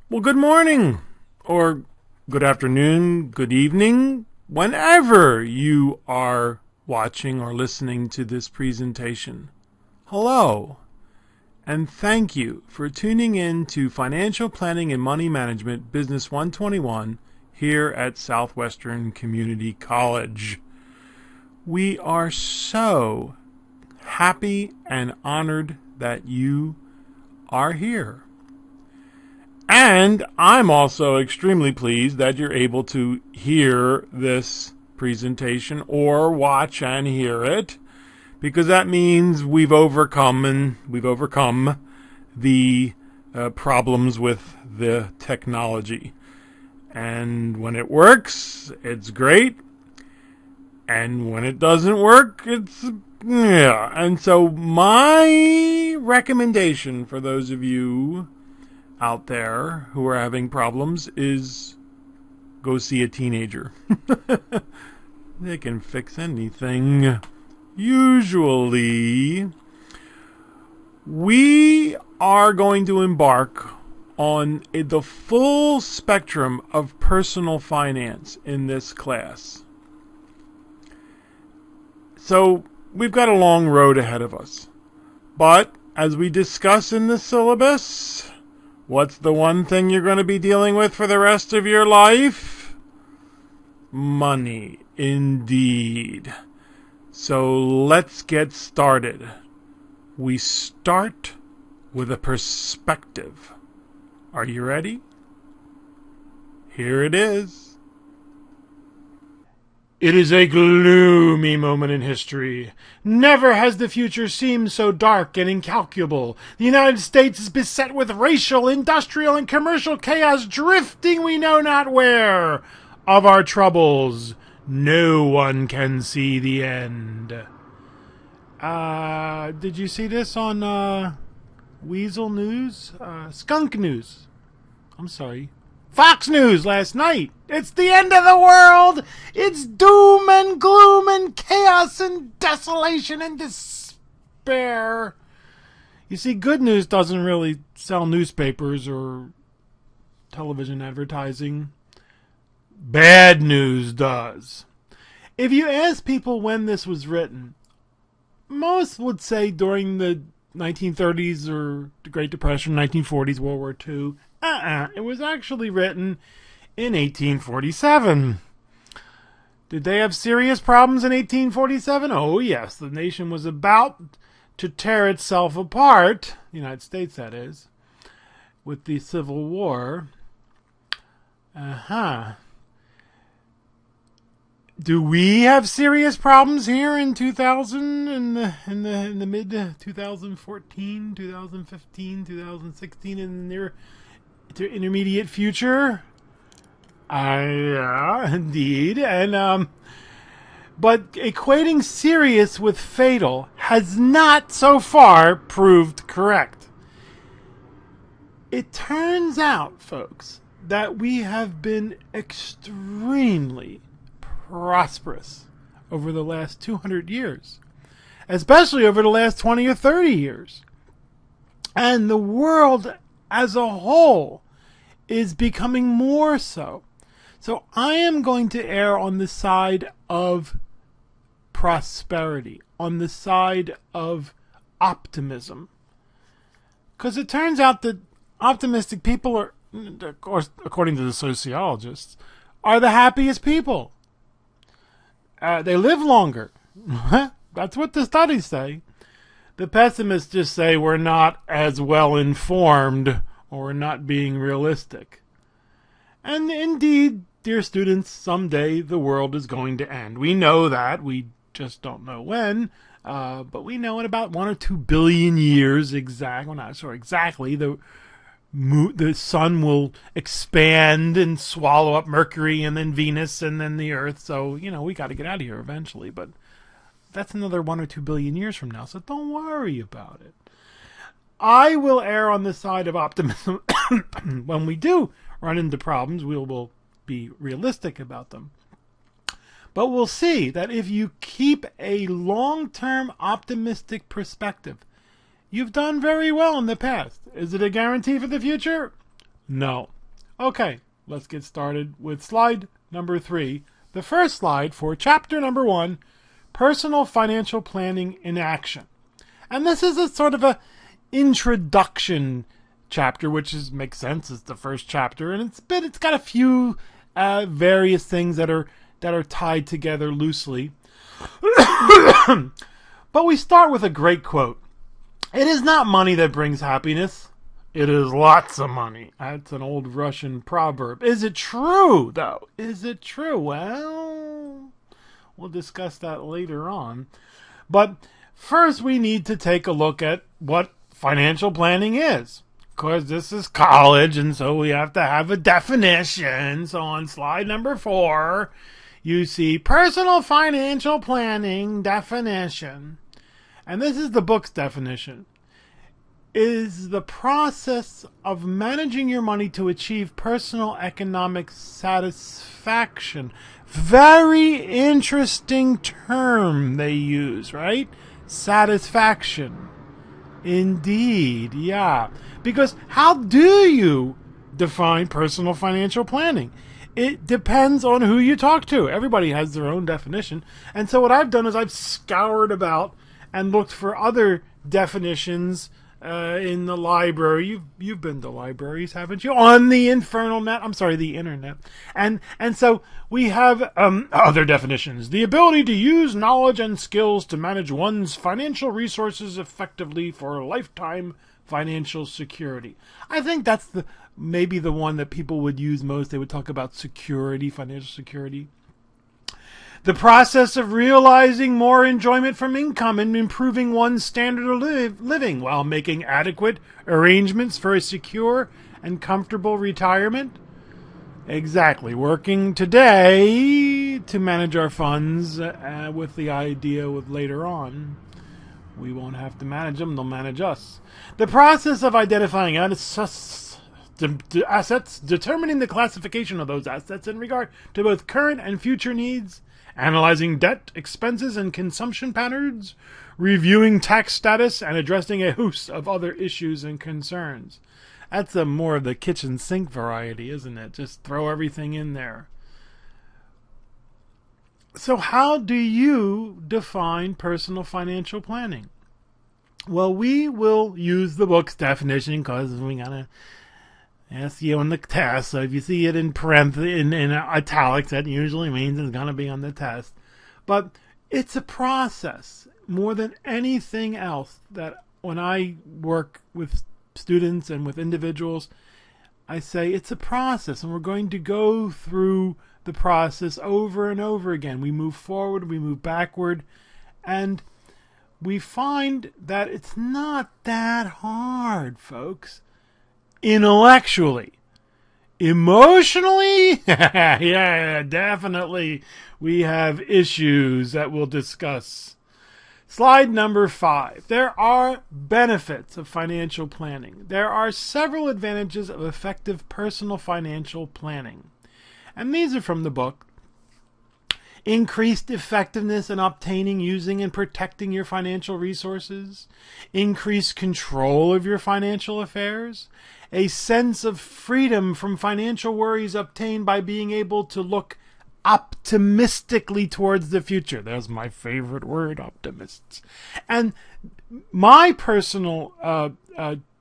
Well, good morning, or good afternoon, good evening, whenever you are watching or listening to this presentation. Hello, and thank you for tuning in to Financial Planning and Money Management Business 121 here at Southwestern Community College. We are so happy and honored that you are here. And I'm also extremely pleased that you're able to hear this presentation or watch and hear it, because that means we've overcome the problems with the technology. And when it works, it's great. And when it doesn't work, yeah. And so my recommendation for those of you out there who are having problems is go see a teenager. They can fix anything. Usually, we are going to embark on the full spectrum of personal finance in this class. So, we've got a long road ahead of us. But, as we discuss in the syllabus, what's the one thing you're going to be dealing with for the rest of your life? Money, indeed. So let's get started. We start with a perspective. Are you ready? Here it is. It is a gloomy moment in history. Never has the future seemed so dark and incalculable. The United States is beset with racial, industrial, and commercial chaos, drifting we know not where. Of our troubles, no one can see the end. Did you see this on Weasel News? Skunk News. I'm sorry. Fox News last night. It's the end of the world. It's doom and gloom and chaos and desolation and despair. You see, good news doesn't really sell newspapers or television advertising. Bad news does. If you ask people when this was written, most would say during the 1930s or the Great Depression, 1940s, World War II. It was actually written in 1847. Did they have serious problems in 1847? Oh, yes. The nation was about to tear itself apart, the United States, that is, with the Civil War. Do we have serious problems here in 2000, in the mid 2014, 2015, 2016, in the near to intermediate future? Yeah, indeed. And but equating serious with fatal has not so far proved correct. It turns out, folks, that we have been extremely prosperous over the last 200 years, especially over the last 20 or 30 years. And the world as a whole is becoming more so. So I am going to err on the side of prosperity, on the side of optimism. Because it turns out that optimistic people are, of course, according to the sociologists, are the happiest people. They live longer. That's what the studies say. The pessimists just say we're not as well informed or we're not being realistic. And indeed, dear students, someday the world is going to end. We know that. We just don't know when. But we know in about 1 or 2 billion years exactly, the sun will expand and swallow up Mercury and then Venus and then the Earth. So, we got to get out of here eventually. But that's another 1 or 2 billion years from now. So don't worry about it. I will err on the side of optimism. When we do run into problems, we will be realistic about them. But we'll see that if you keep a long-term optimistic perspective, you've done very well in the past. Is it a guarantee for the future? No. Okay, let's get started with slide number 3. The first slide for chapter number 1, Personal Financial Planning in Action. And this is a sort of a introduction chapter, which makes sense. It's the first chapter, and it's got a few various things that are tied together loosely. But we start with a great quote. It is not money that brings happiness. It is lots of money. That's an old Russian proverb. Is it true, though? Is it true? Well, we'll discuss that later on. But first, we need to take a look at what financial planning is. Of course, this is college, and so we have to have a definition. So on slide number 4, you see personal financial planning definition. And this is the book's definition. Is the process of managing your money to achieve personal economic satisfaction. Very interesting term they use, right? Satisfaction. Indeed, yeah. Because how do you define personal financial planning? It depends on who you talk to. Everybody has their own definition. And so what I've done is I've scoured about and looked for other definitions in the library. You've been to libraries, haven't you? On the the internet. And so we have other definitions. The ability to use knowledge and skills to manage one's financial resources effectively for lifetime financial security. I think that's maybe the one that people would use most. They would talk about security, financial security. The process of realizing more enjoyment from income and improving one's standard of living while making adequate arrangements for a secure and comfortable retirement. Exactly. Working today to manage our funds with the idea with later on we won't have to manage them, they'll manage us. The process of identifying assets, determining the classification of those assets in regard to both current and future needs, analyzing debt, expenses, and consumption patterns, reviewing tax status, and addressing a host of other issues and concerns. That's more of the kitchen sink variety, isn't it? Just throw everything in there. So how do you define personal financial planning? Well, we will use the book's definition because we gotta ask you on the test. So if you see it in italics, that usually means it's gonna be on the test. But it's a process more than anything else. That when I work with students and with individuals, I say it's a process, and we're going to go through the process over and over again. We move forward, we move backward, and we find that it's not that hard, folks. Intellectually. Emotionally, yeah, definitely we have issues that we'll discuss. Slide number 5. There are benefits of financial planning. There are several advantages of effective personal financial planning. And these are from the book. Increased effectiveness in obtaining, using, and protecting your financial resources. Increased control of your financial affairs. A sense of freedom from financial worries obtained by being able to look optimistically towards the future. There's my favorite word, optimists. And my personal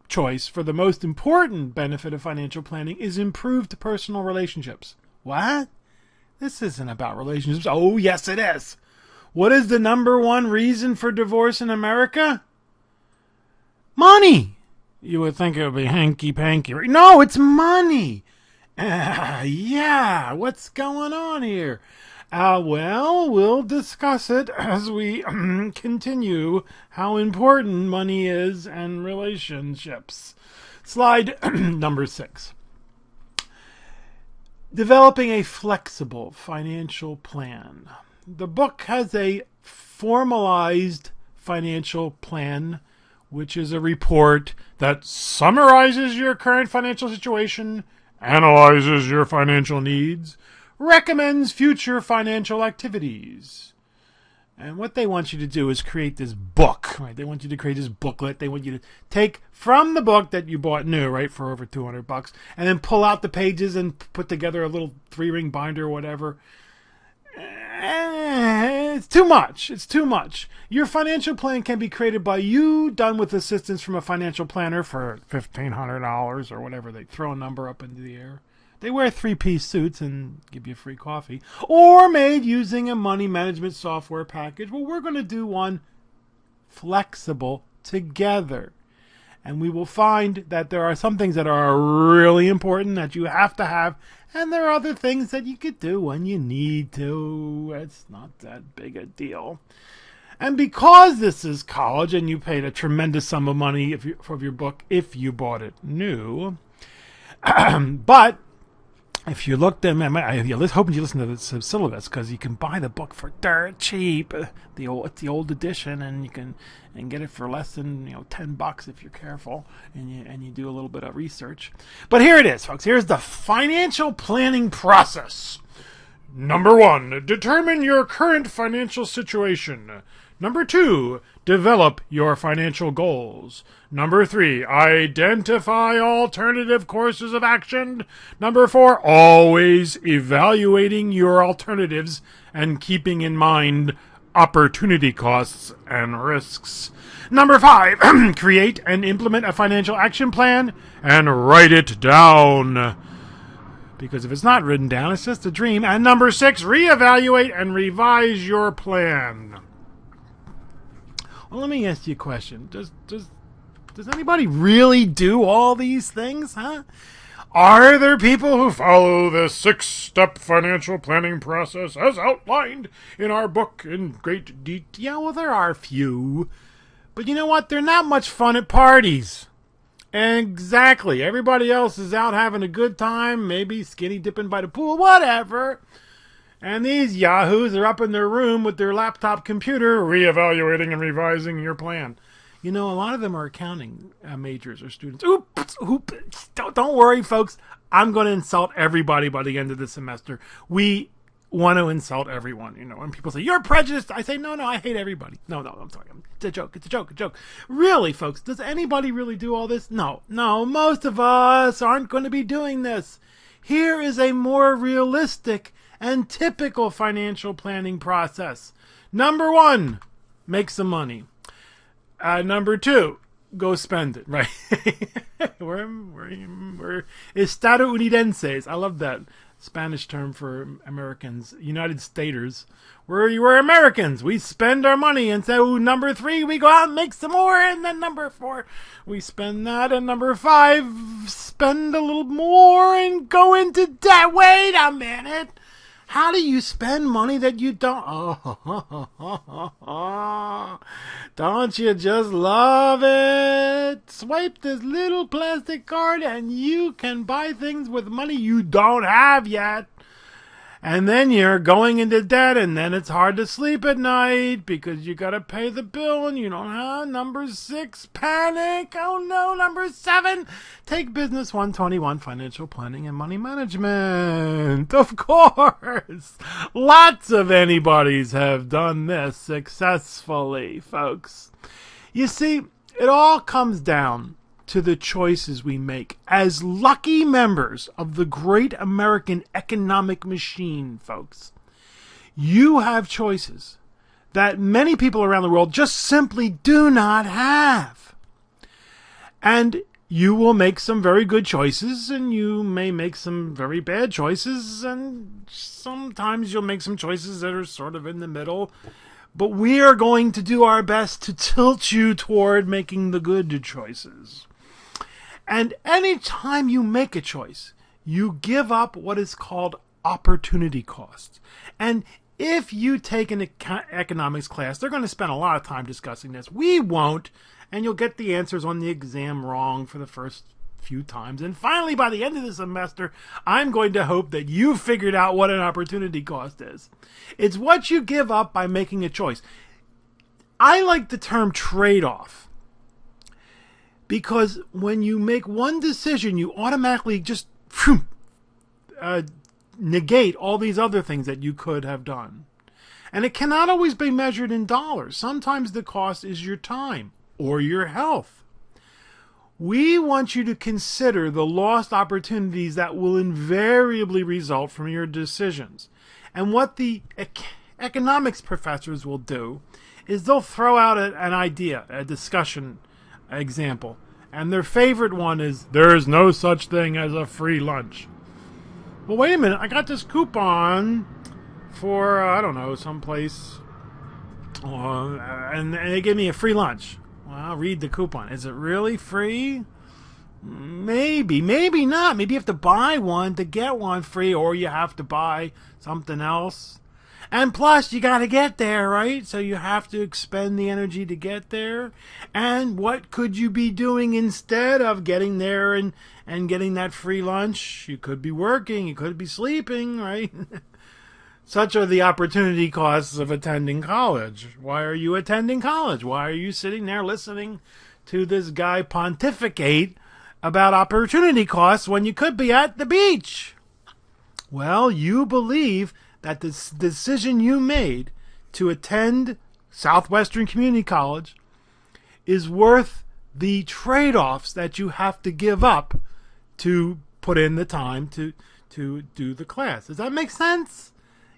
choice for the most important benefit of financial planning is improved personal relationships. What? This isn't about relationships. Oh, yes, it is. What is the number one reason for divorce in America? Money. You would think it would be hanky-panky. No, it's money. Yeah, what's going on here? Well, we'll discuss it as we continue how important money is and relationships. Slide number 6. Developing a flexible financial plan. The book has a formalized financial plan, which is a report that summarizes your current financial situation, analyzes your financial needs, recommends future financial activities. And what they want you to do is create this book, right? They want you to create this booklet. They want you to take from the book that you bought new, right, for over $200, and then pull out the pages and put together a little 3-ring binder or whatever. It's too much. It's too much. Your financial plan can be created by you, done with assistance from a financial planner for $1,500 or whatever. They throw a number up into the air. They wear 3-piece suits and give you free coffee. Or made using a money management software package. Well, we're going to do one flexible together. And we will find that there are some things that are really important that you have to have. And there are other things that you could do when you need to. It's not that big a deal. And because this is college and you paid a tremendous sum of money for your book if you bought it new. But if you looked at, I'm hoping you listen to the syllabus, because you can buy the book for dirt cheap. It's the old edition, and you can get it for less than $10 if you're careful and you do a little bit of research. But here it is, folks. Here's the financial planning process. Number 1, determine your current financial situation. Number 2, develop your financial goals. Number 3, identify alternative courses of action. Number 4, always evaluating your alternatives and keeping in mind opportunity costs and risks. Number 5, create and implement a financial action plan and write it down. Because if it's not written down, it's just a dream. And number 6, reevaluate and revise your plan. Well, let me ask you a question. Does anybody really do all these things, huh? Are there people who follow the 6-step financial planning process as outlined in our book in great detail? Well, there are a few. But you know what? They're not much fun at parties. Exactly. Everybody else is out having a good time, maybe skinny dipping by the pool, whatever. And these yahoos are up in their room with their laptop computer reevaluating and revising your plan. A lot of them are accounting majors or students. Oops. Don't worry, folks. I'm going to insult everybody by the end of the semester. We want to insult everyone. When people say, you're prejudiced, I say, no, I hate everybody. No, I'm sorry. It's a joke. Really, folks, does anybody really do all this? No, most of us aren't going to be doing this. Here is a more realistic and typical financial planning process. Number 1, make some money. Number 2, go spend it, right? we're estadounidenses. I love that Spanish term for Americans, United Staters. We're Americans. We spend our money, and so number 3, we go out and make some more, and then number 4, we spend that, and number 5, spend a little more and go into debt. Wait a minute. How do you spend money that you don't? Don't you just love it? Swipe this little plastic card and you can buy things with money you don't have yet. And then you're going into debt, and then it's hard to sleep at night because you got to pay the bill and you don't have. Number 6, panic. Oh no. Number 7, take Business 121, financial planning and money management. Of course. Lots of anybody's have done this successfully, folks. You see, it all comes down to the choices we make as lucky members of the great American economic machine, folks. You have choices that many people around the world just simply do not have. And you will make some very good choices, and you may make some very bad choices, and sometimes you'll make some choices that are sort of in the middle. But we are going to do our best to tilt you toward making the good choices. And any time you make a choice, you give up what is called opportunity costs. And if you take an economics class, they're going to spend a lot of time discussing this. We won't, and you'll get the answers on the exam wrong for the first few times. And finally, by the end of the semester, I'm going to hope that you figured out what an opportunity cost is. It's what you give up by making a choice. I like the term trade-off. Because when you make one decision, you automatically just negate all these other things that you could have done. And it cannot always be measured in dollars. Sometimes the cost is your time or your health. We want you to consider the lost opportunities that will invariably result from your decisions. And what the economics professors will do is they'll throw out an idea, a discussion example. And their favorite one is, there is no such thing as a free lunch. Well, wait a minute. I got this coupon for, I don't know, someplace. And they give me a free lunch. Well, I'll read the coupon. Is it really free? Maybe. Maybe not. Maybe you have to buy one to get one free, or you have to buy something else. And plus, you got to get there, right? So you have to expend the energy to get there. And what could you be doing instead of getting there and getting that free lunch? You could be working. You could be sleeping, right? Such are the opportunity costs of attending college. Why are you attending college? Why are you sitting there listening to this guy pontificate about opportunity costs when you could be at the beach? Well, you believe that the decision you made to attend Southwestern Community College is worth the trade-offs that you have to give up to put in the time to do the class. Does that make sense?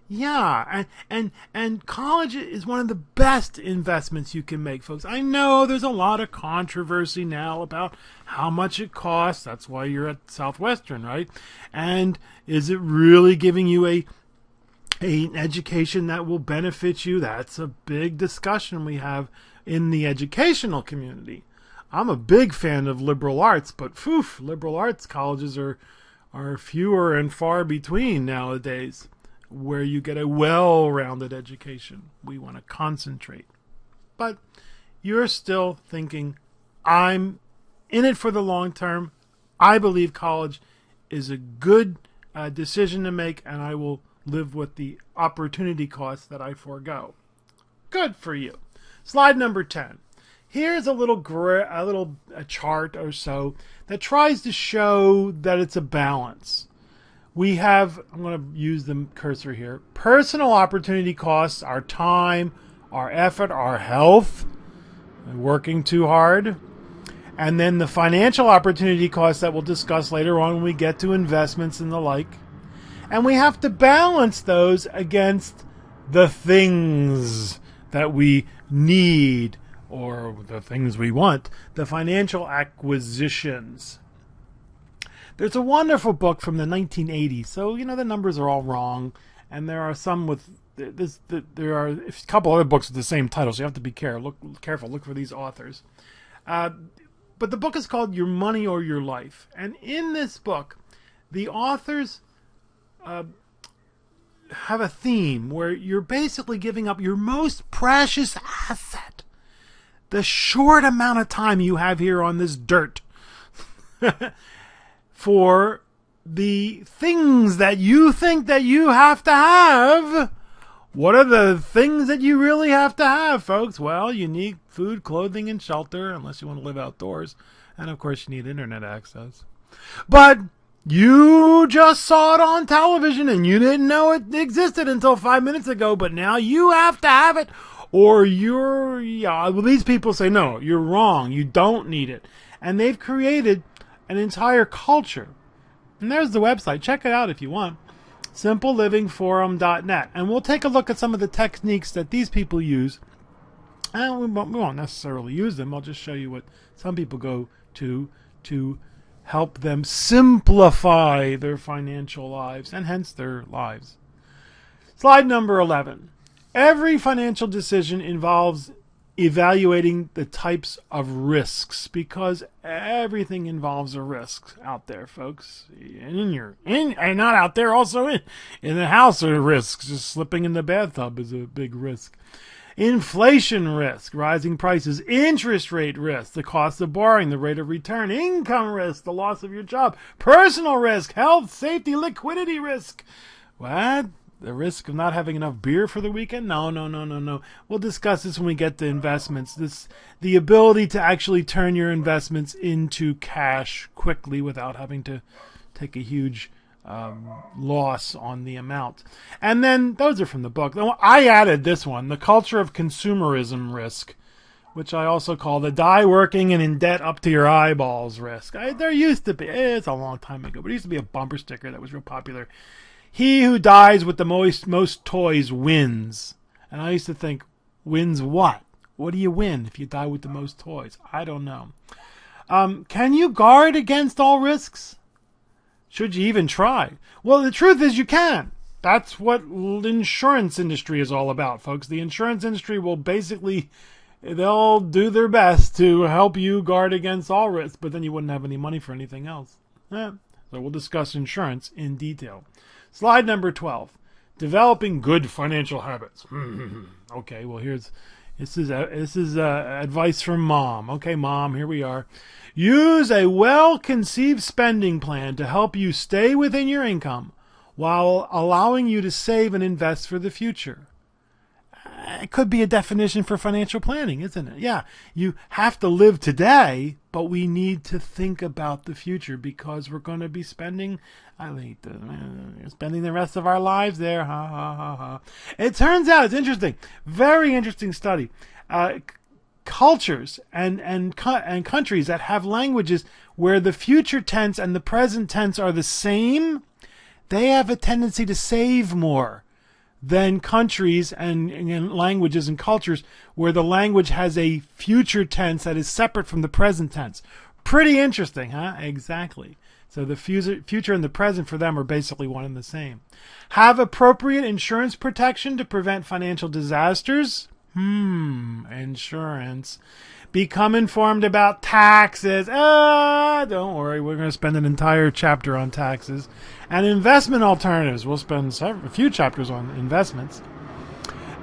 Yeah, and college is one of the best investments you can make, folks. I know there's a lot of controversy now about how much it costs. That's why you're at Southwestern, right? And is it really giving you an education that will benefit you? That's a big discussion we have in the educational community. I'm a big fan of liberal arts, but liberal arts colleges are fewer and far between nowadays, where you get a well-rounded education. We want to concentrate. But you're still thinking, I'm in it for the long term. I believe college is a good decision to make, and I will live with the opportunity costs that I forego. Good for you. Slide number 10. Here's a little chart or so that tries to show that it's a balance. We have, I'm going to use the cursor here, personal opportunity costs, our time, our effort, our health, working too hard, and then the financial opportunity costs that we'll discuss later on when we get to investments and the like. And we have to balance those against the things that we need or the things we want, the financial acquisitions. There's a wonderful book from the 1980s. So, the numbers are all wrong. And there are some with this. There are a couple other books with the same title, so you have to be careful. Look for these authors. But the book is called Your Money or Your Life. And in this book, the authors have a theme where you're basically giving up your most precious asset, the short amount of time you have here on this dirt, for the things that you think that you have to have. What are the things that you really have to have, folks? Well, you need food, clothing, and shelter, unless you want to live outdoors. And, of course, you need internet access. But you just saw it on television, and you didn't know it existed until 5 minutes ago, but now you have to have it, or these people say, no, you're wrong. You don't need it. And they've created an entire culture. And there's the website. Check it out if you want. simplelivingforum.net. And we'll take a look at some of the techniques that these people use. And we won't necessarily use them. I'll just show you what some people go to help them simplify their financial lives and hence their lives. Slide number 11. Every financial decision involves evaluating the types of risks, because everything involves a risk out there, folks. And not out there, also in the house are risks. Just slipping in the bathtub is a big risk. Inflation risk, rising prices, interest rate risk, the cost of borrowing, the rate of return, income risk, the loss of your job, personal risk, health, safety, liquidity risk. What? The risk of not having enough beer for the weekend? No. We'll discuss this when we get to investments. The ability to actually turn your investments into cash quickly without having to take a huge loss on the amount. And then those are from the book. I added this one, The Culture of Consumerism Risk, which I also call the die working and in debt up to your eyeballs risk. There used to be, it's a long time ago, but it used to be a bumper sticker that was real popular. He who dies with the most toys wins. And I used to think, wins what? What do you win if you die with the most toys? I don't know. Can you guard against all risks? Should you even try? Well, the truth is you can. That's what the insurance industry is all about, folks. The insurance industry will basically, they'll do their best to help you guard against all risks, but then you wouldn't have any money for anything else. So we'll discuss insurance in detail. Slide number 12. Developing good financial habits. Okay, well this is advice from Mom. Okay, Mom, here we are. Use a well-conceived spending plan to help you stay within your income while allowing you to save and invest for the future. It could be a definition for financial planning, isn't it? Yeah, you have to live today, but we need to think about the future because we're going to be spending, spending the rest of our lives there. Ha, ha, ha, ha. It turns out, it's interesting, very interesting study. Cultures and countries that have languages where the future tense and the present tense are the same, they have a tendency to save more than countries and languages and cultures where the language has a future tense that is separate from the present tense. Pretty interesting, huh? Exactly. So the future and the present for them are basically one and the same. Have appropriate insurance protection to prevent financial disasters. Insurance. Become informed about taxes. Don't worry, we're going to spend an entire chapter on taxes. And investment alternatives. We'll spend a few chapters on investments.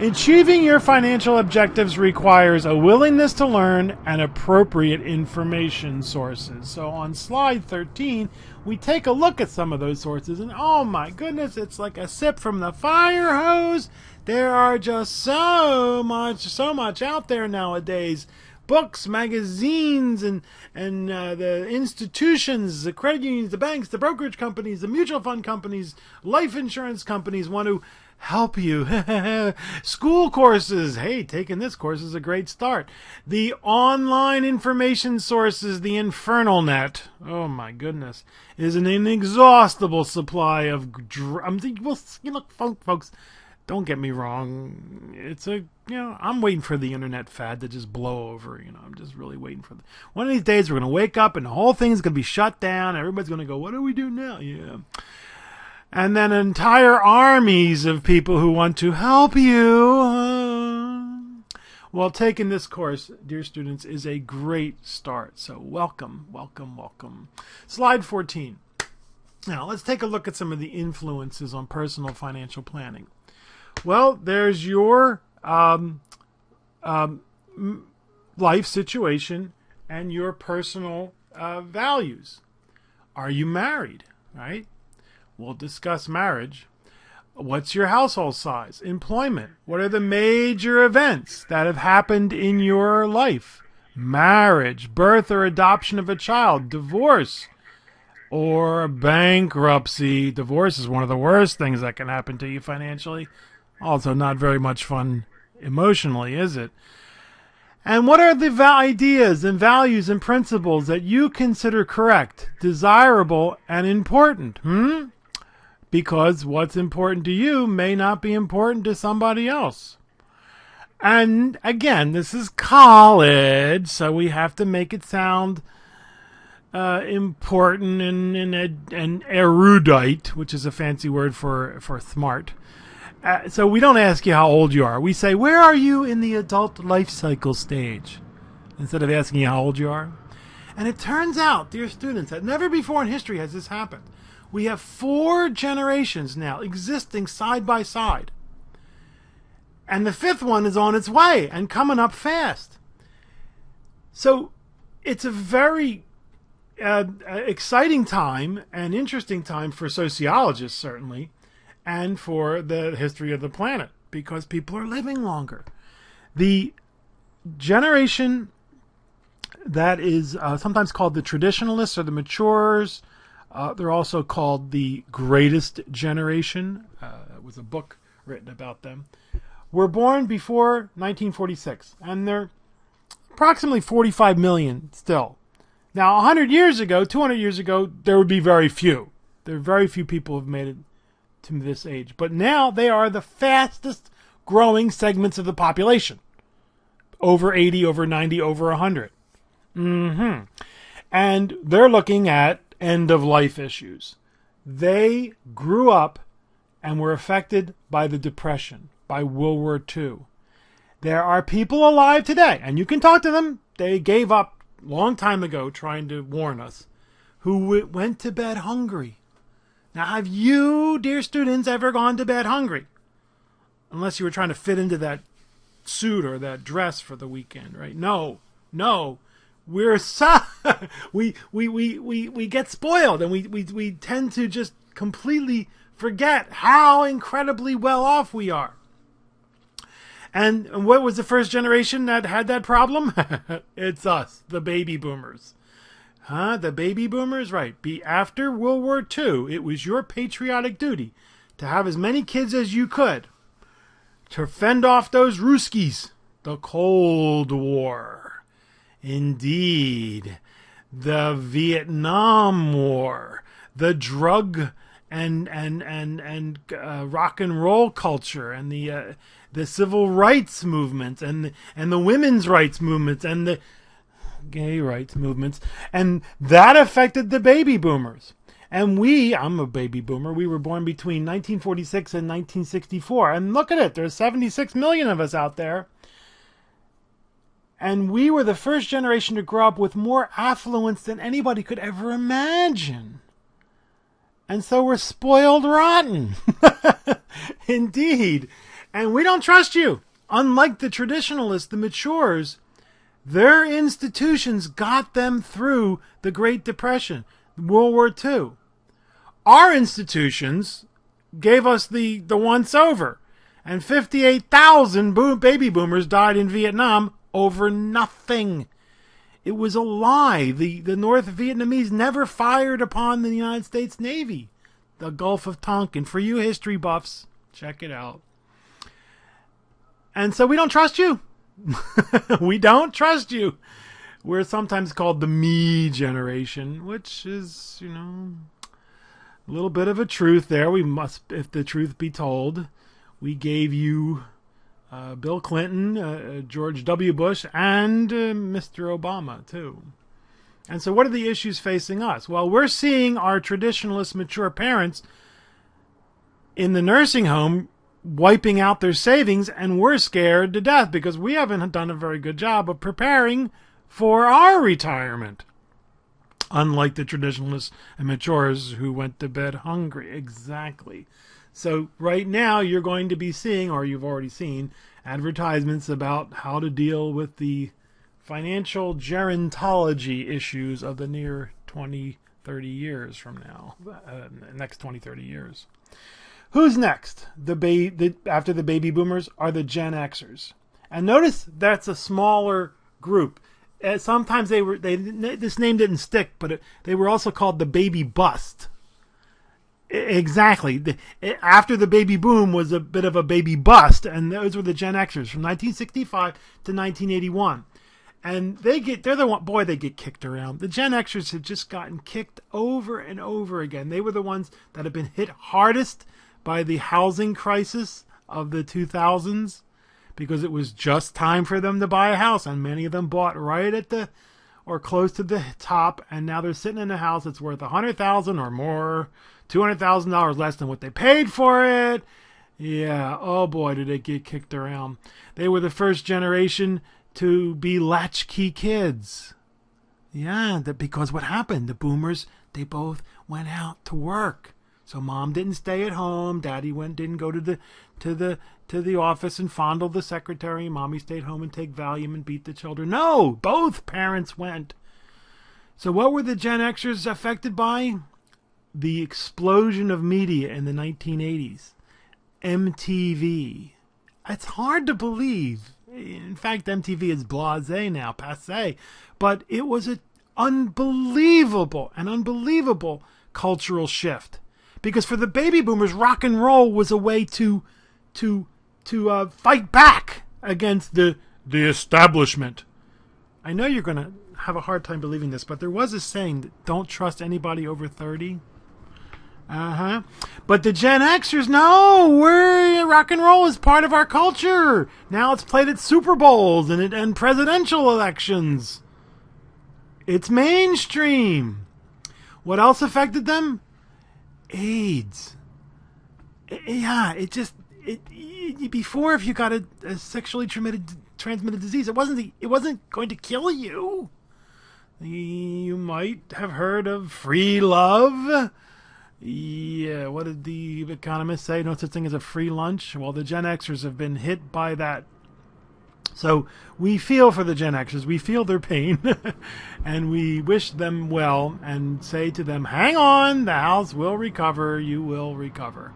Achieving your financial objectives requires a willingness to learn and appropriate information sources. So on slide 13, we take a look at some of those sources, and oh my goodness, it's like a sip from the fire hose. There are just so much out there nowadays. Books, magazines, and the institutions, the credit unions, the banks, the brokerage companies, the mutual fund companies, life insurance companies want to help you. School courses. Hey, taking this course is a great start. The online information sources, the infernal net. Oh my goodness, is an inexhaustible supply of. Look, folks. Don't get me wrong. I'm waiting for the internet fad to just blow over. I'm just really waiting for one of these days we're going to wake up and the whole thing's going to be shut down. Everybody's going to go, what do we do now? Yeah. And then entire armies of people who want to help you. Well, taking this course, dear students, is a great start. So welcome, welcome, welcome. Slide 14. Now, let's take a look at some of the influences on personal financial planning. Well, there's your life situation and your personal values. Are you married? Right? We'll discuss marriage. What's your household size? Employment. What are the major events that have happened in your life? Marriage, birth or adoption of a child, divorce, or bankruptcy. Divorce is one of the worst things that can happen to you financially. Also not very much fun emotionally, is it? And what are the ideas and values and principles that you consider correct, desirable, and important? Because what's important to you may not be important to somebody else. And again, this is college, so we have to make it sound important and erudite, which is a fancy word for smart. So we don't ask you how old you are. We say, where are you in the adult life cycle stage? Instead of asking you how old you are. And it turns out, dear students, that never before in history has this happened. We have 4 generations now existing side by side. And the 5th one is on its way and coming up fast. So it's a very exciting time and interesting time for sociologists, certainly, and for the history of the planet, because people are living longer. The generation that is sometimes called the traditionalists or the maturers, They're also called the Greatest Generation. It was a book written about them. Were born before 1946, and they're approximately 45 million still. Now, 100 years ago, 200 years ago, there would be very few. There are very few people who have made it to this age. But now they are the fastest growing segments of the population. Over 80, over 90, over 100. And they're looking at end-of-life issues. They grew up and were affected by the Depression, by World War II. There are people alive today, and you can talk to them. They gave up a long time ago trying to warn us, who went to bed hungry. Now, have you, dear students, ever gone to bed hungry? Unless you were trying to fit into that suit or that dress for the weekend, right? No. We're we get spoiled, and we tend to just completely forget how incredibly well off we are. And what was the first generation that had that problem? It's us, the baby boomers. The baby boomers, right. After World War II, it was your patriotic duty to have as many kids as you could to fend off those Ruskies. The Cold War. Indeed. The Vietnam War. The drug and rock and roll culture, and the civil rights movements, and the women's rights movements, and the gay rights movements, and that affected the baby boomers. And I'm a baby boomer. We were born between 1946 and 1964. And look at it. There's 76 million of us out there. And we were the first generation to grow up with more affluence than anybody could ever imagine. And so we're spoiled rotten. Indeed. And we don't trust you. Unlike the traditionalists, the matures, their institutions got them through the Great Depression, World War II. Our institutions gave us the once over. And 58,000 baby boomers died in Vietnam over nothing. It was a lie. The North Vietnamese never fired upon the United States Navy. The Gulf of Tonkin. For you history buffs, check it out. And so we don't trust you. We don't trust you. We're sometimes called the me generation, which is, a little bit of a truth there. We must, if the truth be told, we gave you Bill Clinton, George W. Bush, and Mr. Obama, too. And so what are the issues facing us? Well, we're seeing our traditionalist mature parents in the nursing home wiping out their savings, and we're scared to death because we haven't done a very good job of preparing for our retirement. Unlike the traditionalists and matures who went to bed hungry. Exactly. So right now you're going to be seeing, or you've already seen, advertisements about how to deal with the financial gerontology issues of the near 20, 30 years from now. Next 20, 30 years. Who's next? After the baby boomers are the Gen Xers. And notice that's a smaller group. Sometimes this name didn't stick, but they were also called the baby bust. Exactly. After the baby boom was a bit of a baby bust, and those were the Gen Xers from 1965 to 1981. And they get kicked around. The Gen Xers have just gotten kicked over and over again. They were the ones that have been hit hardest by the housing crisis of the 2000s, because it was just time for them to buy a house, and many of them bought right at the or close to the top, and now they're sitting in a house that's worth $100,000 or more, $200,000 less than what they paid for it. Yeah, oh boy, did it get kicked around. They were the first generation to be latchkey kids. Yeah, because what happened? The boomers, they both went out to work. So mom didn't stay at home. Daddy didn't go to the office and fondle the secretary. Mommy stayed home and take Valium and beat the children. No, both parents went. So what were the Gen Xers affected by? The explosion of media in the 1980s. MTV. It's hard to believe. In fact, MTV is blasé now, passé. But it was an unbelievable cultural shift. Because for the baby boomers, rock and roll was a way to fight back against the establishment. I know you're going to have a hard time believing this, but there was a saying that don't trust anybody over 30. But the Gen Xers, no, rock and roll is part of our culture. Now it's played at Super Bowls and presidential elections. It's mainstream. What else affected them? AIDS. Before, if you got a sexually transmitted disease, it wasn't going to kill you. You might have heard of free love. Yeah, what did the economists say? No such thing as a free lunch. Well, the Gen Xers have been hit by that. So we feel for the Gen Xers. We feel their pain. And we wish them well and say to them, hang on, the house will recover. You will recover.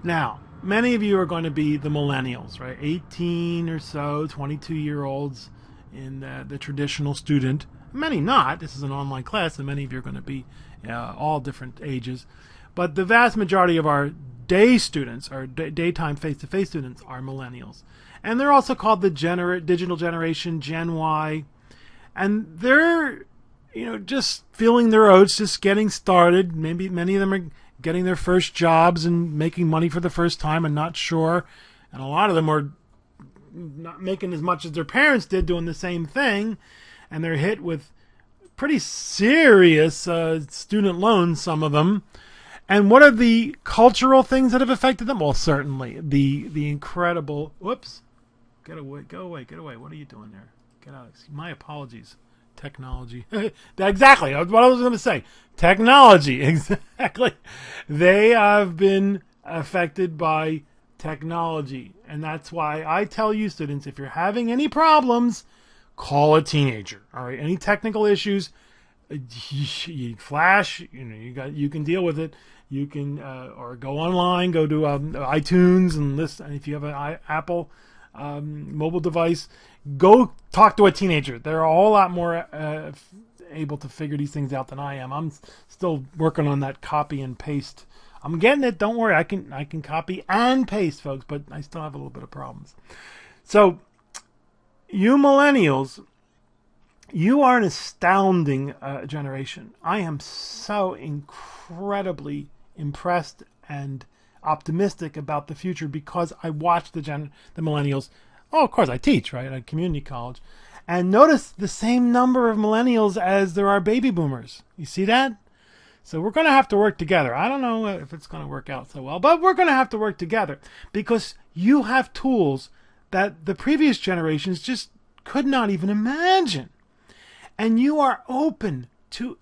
Now, many of you are going to be the millennials, right? 18 or so, 22-year-olds in the traditional student. Many not. This is an online class, and many of you are going to be all different ages. But the vast majority of our day students, our daytime face-to-face students, are millennials. And they're also called the digital generation, Gen Y. And they're, just feeling their oats, just getting started. Maybe many of them are getting their first jobs and making money for the first time and not sure. And a lot of them are not making as much as their parents did doing the same thing. And they're hit with pretty serious student loans, some of them. And what are the cultural things that have affected them? Well, certainly the incredible... Whoops. Get away. Go away. Get away. What are you doing there? Get out. My apologies. Technology. Exactly. What I was going to say. Technology. Exactly. They have been affected by technology. And that's why I tell you students, if you're having any problems, call a teenager. All right. Any technical issues, you flash, you can deal with it. You can, or go online, go to iTunes and listen. And if you have an Apple mobile device, go talk to a teenager. They're a whole lot more able to figure these things out than I am. I'm still working on that copy and paste. I'm getting it. Don't worry. I can copy and paste, folks, but I still have a little bit of problems. So, you millennials, you are an astounding generation. I am so incredibly impressed and optimistic about the future because I watch the millennials. Oh, of course, I teach, right, at community college. And notice the same number of millennials as there are baby boomers. You see that? So we're going to have to work together. I don't know if it's going to work out so well, but we're going to have to work together because you have tools that the previous generations just could not even imagine. And you are open to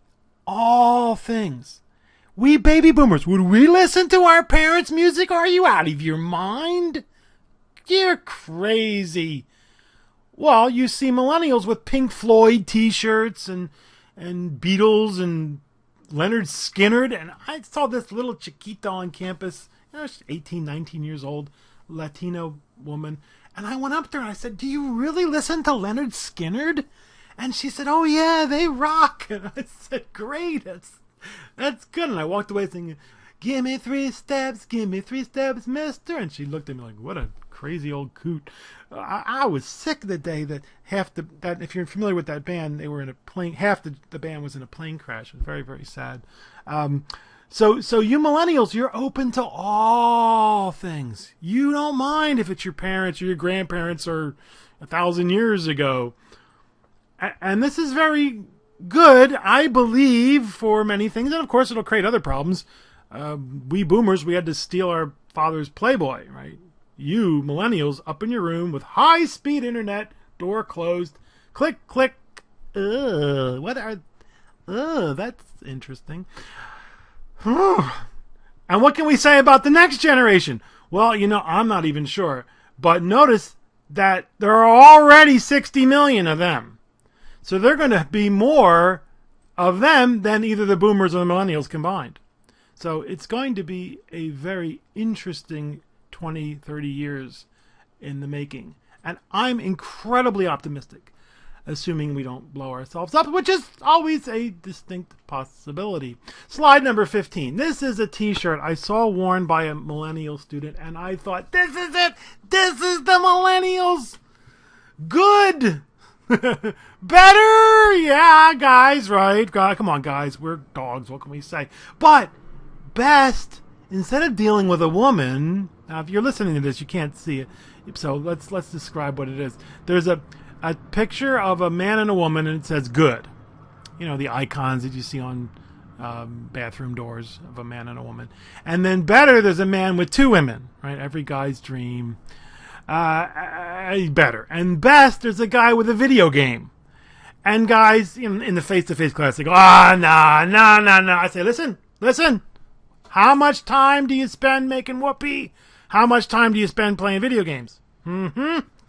all things. We baby boomers, would we listen to our parents' music? Are you out of your mind? You're crazy. Well, you see millennials with Pink Floyd t-shirts and Beatles and Leonard Skinner. And I saw this little chiquita on campus, she's 18, 19 years old, Latino woman. And I went up there and I said, do you really listen to Leonard Skinner? And she said, oh yeah, they rock. And I said, great, that's good. And I walked away singing, give me 3 steps, mister. And she looked at me like, what a crazy old coot. I was sick the day that that if you're familiar with that band, they were in a plane, half the band was in a plane crash. It was very, very sad. So you millennials, you're open to all things. You don't mind if it's your parents or your grandparents or 1,000 years ago. And this is very good, I believe, for many things. And of course, it'll create other problems. We boomers, we had to steal our father's Playboy, right? You millennials up in your room with high-speed internet, door closed, click, click. That's interesting. And what can we say about the next generation? Well, I'm not even sure. But notice that there are already 60 million of them. So they're going to be more of them than either the boomers or the millennials combined. So it's going to be a very interesting 20, 30 years in the making. And I'm incredibly optimistic. assuming we don't blow ourselves up, which is always a distinct possibility. Slide number 15. This is a t-shirt I saw worn by a millennial student, and I thought, this is it! This is the millennials! Good! Better! Yeah, guys, right? God, come on, guys. We're dogs. What can we say? But best, instead of dealing with a woman, now if you're listening to this, you can't see it. So let's describe what it is. There's a picture of a man and a woman, and it says good. You know, the icons that you see on bathroom doors of a man and a woman. And then better, there's a man with two women, right? Every guy's dream. Better. And best, there's a guy with a video game. And guys in the face-to-face class, they go, no. I say, listen. How much time do you spend making whoopee? How much time do you spend playing video games?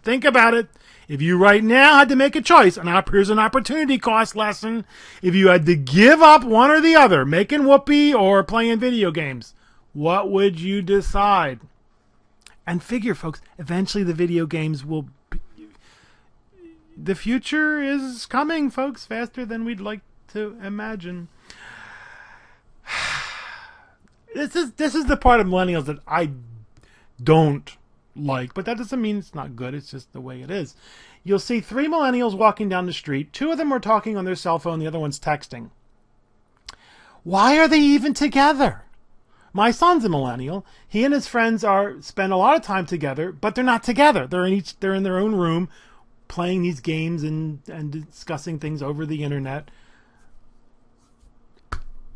Think about it. If you right now had to make a choice, and here's an opportunity cost lesson. If you had to give up one or the other, making whoopee or playing video games, what would you decide? And figure, folks, eventually the video games will be... The future is coming, folks, faster than we'd like to imagine. This is the part of millennials that I don't like, but that doesn't mean it's not good. It's just the way it is. You'll see 3 millennials walking down the street. 2 of them are talking on their cell phone. The other one's texting. Why are they even together? My son's a millennial. He and his friends spend a lot of time together, but they're not together. They're in their own room playing these games and discussing things over the internet.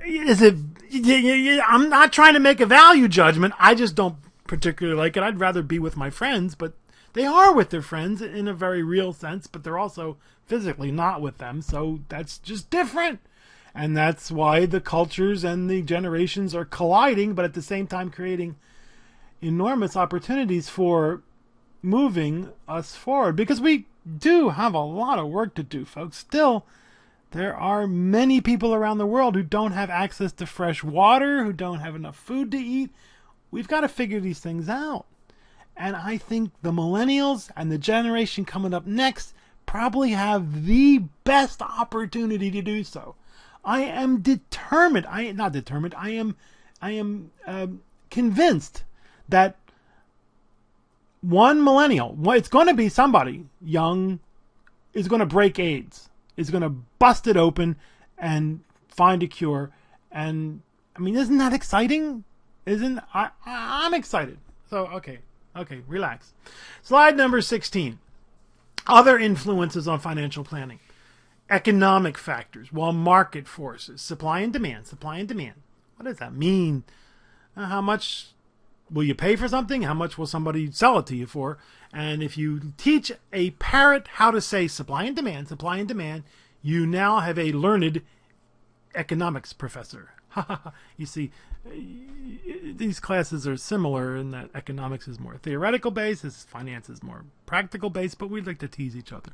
I'm not trying to make a value judgment. I just don't particularly like it. I'd rather be with my friends, but they are with their friends in a very real sense, but they're also physically not with them. So that's just different. And that's why the cultures and the generations are colliding, but at the same time creating enormous opportunities for moving us forward. Because we do have a lot of work to do, folks. Still, there are many people around the world who don't have access to fresh water, who don't have enough food to eat. We've got to figure these things out. And I think the millennials and the generation coming up next probably have the best opportunity to do so. I am determined. I am convinced that one millennial, it's going to be somebody young, is going to break AIDS, is going to bust it open and find a cure. And I mean, isn't that exciting? I'm excited. So, okay, relax. Slide number 16. Other influences on financial planning. Economic factors, market forces, supply and demand. What does that mean? How much will you pay for something? How much will somebody sell it to you for? And if you teach a parrot how to say supply and demand, you now have a learned economics professor. You see, these classes are similar in that economics is more theoretical based, finance is more practical based, but we like to tease each other.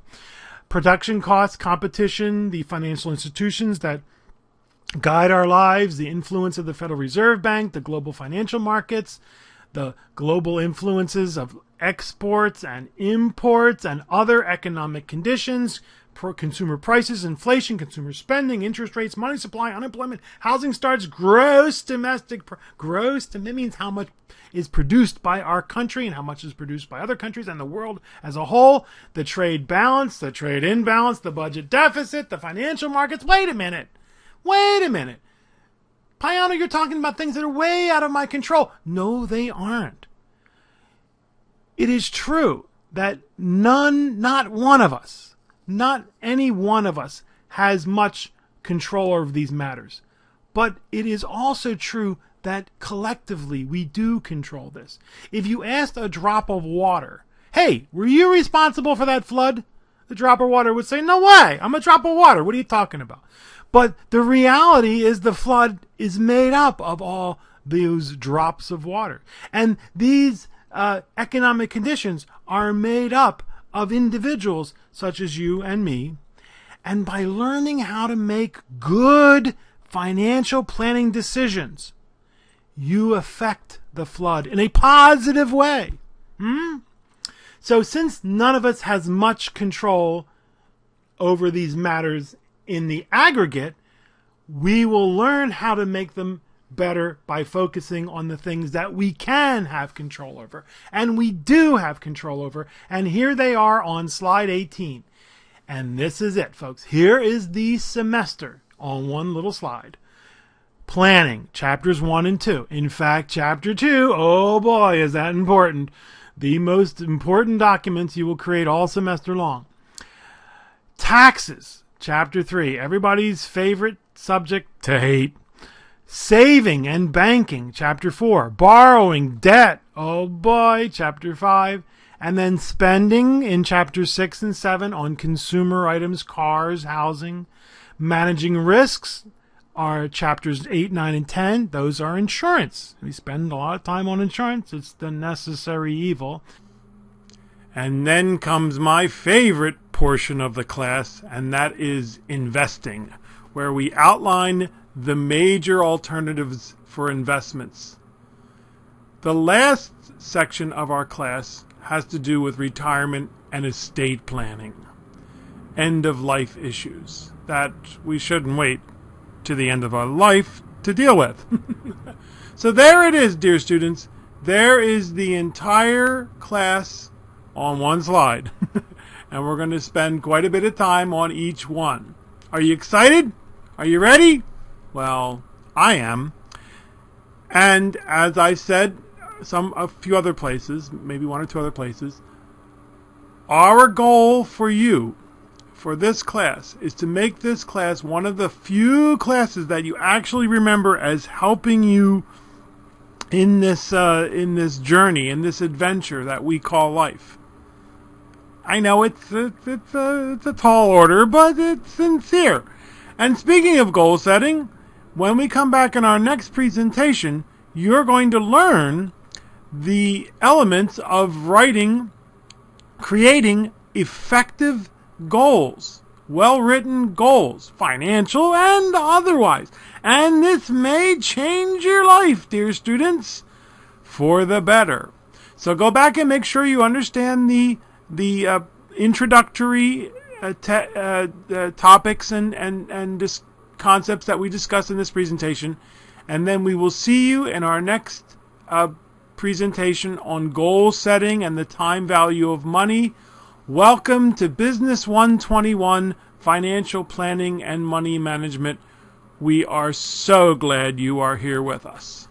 Production costs, competition, the financial institutions that guide our lives, the influence of the Federal Reserve Bank, the global financial markets, the global influences of exports and imports and other economic conditions, consumer prices, inflation, consumer spending, interest rates, money supply, unemployment, housing starts, gross domestic, that means how much is produced by our country and how much is produced by other countries and the world as a whole, the trade balance, the trade imbalance, the budget deficit, the financial markets. Wait a minute. Payano, you're talking about things that are way out of my control. No, they aren't. It is true that not one of us, not any one of us has much control over these matters. But it is also true that collectively we do control this. If you asked a drop of water, hey, were you responsible for that flood? The drop of water would say, no way, I'm a drop of water. What are you talking about? But the reality is the flood is made up of all those drops of water. And these economic conditions are made up of individuals such as you and me. And by learning how to make good financial planning decisions, you affect the flood in a positive way. So since none of us has much control over these matters in the aggregate, we will learn how to make them better by focusing on the things that we can have control over. And we do have control over. And here they are on slide 18. And this is it, folks. Here is the semester on one little slide. Planning, chapters 1 and 2. In fact, chapter 2, oh boy, is that important. The most important documents you will create all semester long. Taxes, chapter 3. Everybody's favorite subject to hate. Saving and banking, chapter 4. Borrowing, debt, oh boy, chapter 5. And then spending in chapters 6 and 7 on consumer items, cars, housing. Managing risks are chapters 8, 9, and 10. Those are insurance. We spend a lot of time on insurance. It's the necessary evil. And then comes my favorite portion of the class, and that is investing, where we outline the major alternatives for investments. The last section of our class has to do with retirement and estate planning, end of life issues that we shouldn't wait to the end of our life to deal with. So there it is, dear students. There is the entire class on one slide. And we're going to spend quite a bit of time on each one. Are you excited? Are you ready? Well, I am. And as I said, a few other places, maybe one or two other places, our goal for you, for this class, is to make this class one of the few classes that you actually remember as helping you in this journey, in this adventure that we call life. I know it's a tall order, but it's sincere. And speaking of goal setting, when we come back in our next presentation, you're going to learn the elements of creating effective goals, well-written goals, financial and otherwise. And this may change your life, dear students, for the better. So go back and make sure you understand the introductory topics and concepts that we discussed in this presentation, and then we will see you in our next presentation on goal setting and the time value of money. Welcome to BUS121, Financial Planning and Money Management. We are so glad you are here with us.